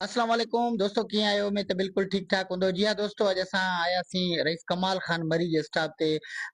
अस्सलाम वालेकुम दोस्तों, कीअं आहियो? मैं त बिल्कुलु ठीकु ठाक हूंदो। जी हाँ दोस्तों, अॼु असां आयासीं रईस कमाल ख़ान मरी जे स्टाफ ते।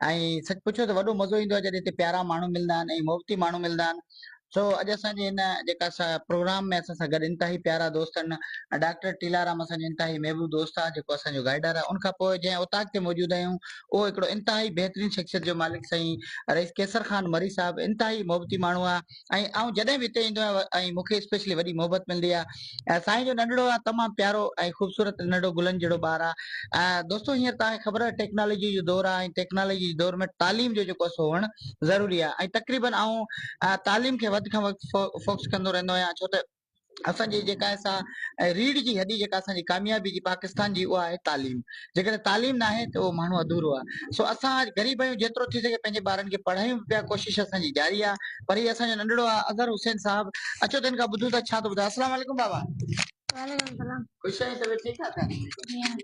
ऐं सच पुछो त वॾो मज़ो ईंदो आहे जॾहिं हिते प्यारा माण्हू मिलंदा आहिनि ऐं मोहबती माण्हू मिलंदा आहिनि। सो अॼु असांजे हिन जेका प्रोग्राम में असां सां गॾु इंतिहाई प्यारा दोस्त आहिनि। डॉक्टर टीलाराम असांजो इंतिहाई महबूब दोस्त आहे जेको असांजो गाइडर आहे। उनखां पोइ जंहिं उताक ते मौजूदु आहियूं उहो हिकिड़ो इंतिहाई बहितरीन शख़्सियत जो मालिक साईं रईस केसर ख़ान मरी साहिबु। इंतिहाई मोहबती माण्हू आहे ऐं आउं जॾहिं बि हिते ईंदो आहियां ऐं मूंखे स्पेशली वॾी मोहबत मिलंदी आहे। साईं जो नंढड़ो आहे तमामु प्यारो ऐं ख़ूबसूरत नंढो गुलनि जहिड़ो ॿारु आहे। दोस्तों, हींअर तव्हांखे ख़बर आहे टेक्नोलॉजी जो दौरु आहे ऐं टेक्नोलॉजी जे दौर में तालीम जो जेको आहे सो हुअणु ज़रूरी आहे। ऐं तक़रीबन आउं तालीम खे वधि खां वधि फोकस कंदो रहंदो आहियां, छो त असांजी जेका रीढ़ जी हॾी जेका असांजी कामयाबी जी पाकिस्तान जी उहा आहे तालीम। जेकॾहिं तालीम न आहे त उहो माण्हू अधूरो आहे। सो असां ग़रीब आहियूं, जेतिरो थी सघे पंहिंजे ॿारनि खे पढ़ायूं पिया, कोशिशि असांजी जारी आहे। पर हीउ असांजो नंढड़ो आहे अज़हर हुसैन साहिबु। अचो त हिन खां ॿुधूं त छा थो ॿुधाए। अस्सलाम वालेकुम बाबा। वालेकुम सलाम। खुश आहीं? तबियत ठीकु आहे? जी हाँ।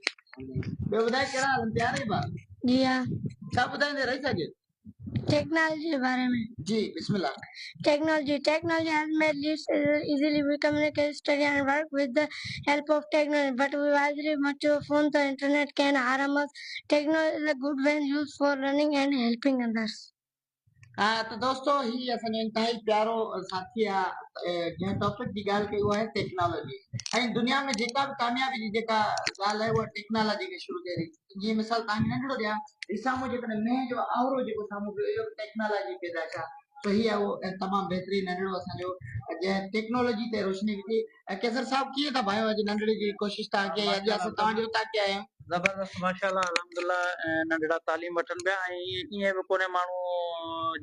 ॿियो ॿुधाए कहिड़ा हाल आहिनि? प्यारे बा? जी हाँ। छा ॿुधाईंदे रही सघे? टेक्नोलॉजी के बारे में। जी बिस्मिल्लाह। Technology has made it easily we communicate, study and work with the help of technology. But we wisely much of phone the internet can harm us. Technology is a good when used for learning and helping others. हाँ तो दोस्तों, ही असांजो इंतिहाई प्यारो साथी आहे जंहिं topic जी ॻाल्हि कई उहा आहे टेक्नोलॉजी। ऐं दुनिया में जेका बि कामयाबी जी जेका ॻाल्हि आहे उहा टेक्नोलॉजी खे शुरू थिए रही। जीअं मिसाल तव्हांखे नंढड़ो ॾियां, ही साम्हूं जेकॾहिं मेंहं जो आवरो जेको साम्हूं पियो इहो टेक्नोलॉजी पैदाइश आहे। तो ही आहे उहो तमामु बहितरीन नंढड़ो असांजो जंहिं टेक्नोलॉजी ते रोशनी विधी। केसर साहब कीअं था भायो? अॼु नंढड़े जी कोशिशि था कई, अॼु असां तव्हांजे उतां के आया आहियूं। ज़बरदस्त माशाल्लाह अल्हम्दुलिल्लाह। नंढड़ा तालीम वठनि पिया ऐं ईअं बि कोन्हे माण्हू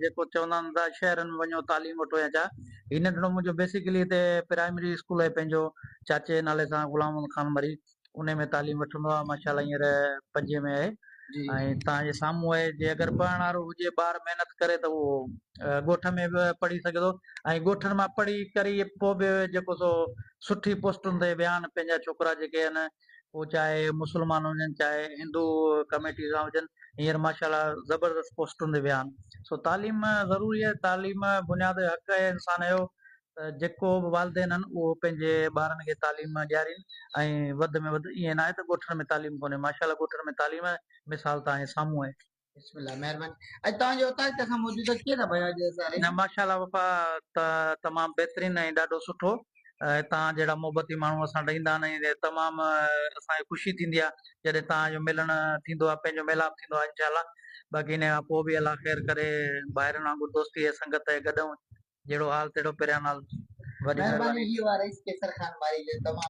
जेको चवंदा आहिनि था शहरनि में वञो तालीम वठो या छा। हीउ नंढड़ो मुंहिंजो बेसिकली हिते प्राइमरी स्कूल आहे पंहिंजो चाचे नाले सां ग़ुलाम ख़ान मरी, उन में तालीम वठंदो आहे माशाल्लाह। हींअर 5 में आहे ऐं तव्हांजे साम्हूं आहे। जे अगरि पढ़ण वारो हुजे ॿार महिनत करे त उहो ॻोठ में बि पढ़ी सघे थो ऐं ॻोठनि मां पढ़ी करे पोइ बि जेको सो सुठी पोस्टुनि ते विया आहिनि पंहिंजा छोकिरा जेके आहिनि, वो चाहे मुस्लमान हुजनि चाहे हिंदू कमेटी सां हुजनि, हींअर माशाल्लाह ज़बरदस्त पोस्टुनि ते विया आहिनि। सो तालीम ज़रूरी आहे। तालीम बुनियाद हक़ आहे इंसान जो। जेको बि वालदेन आहिनि उहो पंहिंजे ॿारनि खे तालीम ॾियारीनि ऐं वधि में वधि ईअं न आहे त ॻोठनि में तालीम कोन्हे। माशाल्लाह ॻोठनि में तालीम आहे, मिसाल तव्हांजे साम्हूं आहे। बिस्मिल्लाह, महिरबानी। अॼु तव्हांजे उतां ते असां मौजूदु कीअं था भया अॼु सारे? न माशाल्लाह वफ़ा तमामु बहितरीन ऐं ॾाढो सुठो। तव्हां जहिड़ा मोहबती माण्हू असां ॾींदा आहिनि, तमामु असांखे ख़ुशी थींदी आहे जॾहिं तव्हांजो मिलणु थींदो आहे, पंहिंजो मिलाप थींदो आहे इंशाल्लाह। बाक़ी हिन खां पोइ बि अलाह ख़ैर करे, ॿाहिरिनि वांगुरु दोस्ती ऐं संगत ऐं गॾूं। जहिड़ो हाल तहिड़ो पहिरियां नाल। वॾी महिरबानी। महिरबानी। ही हुआ रईस केसर ख़ान मरी जो तमामु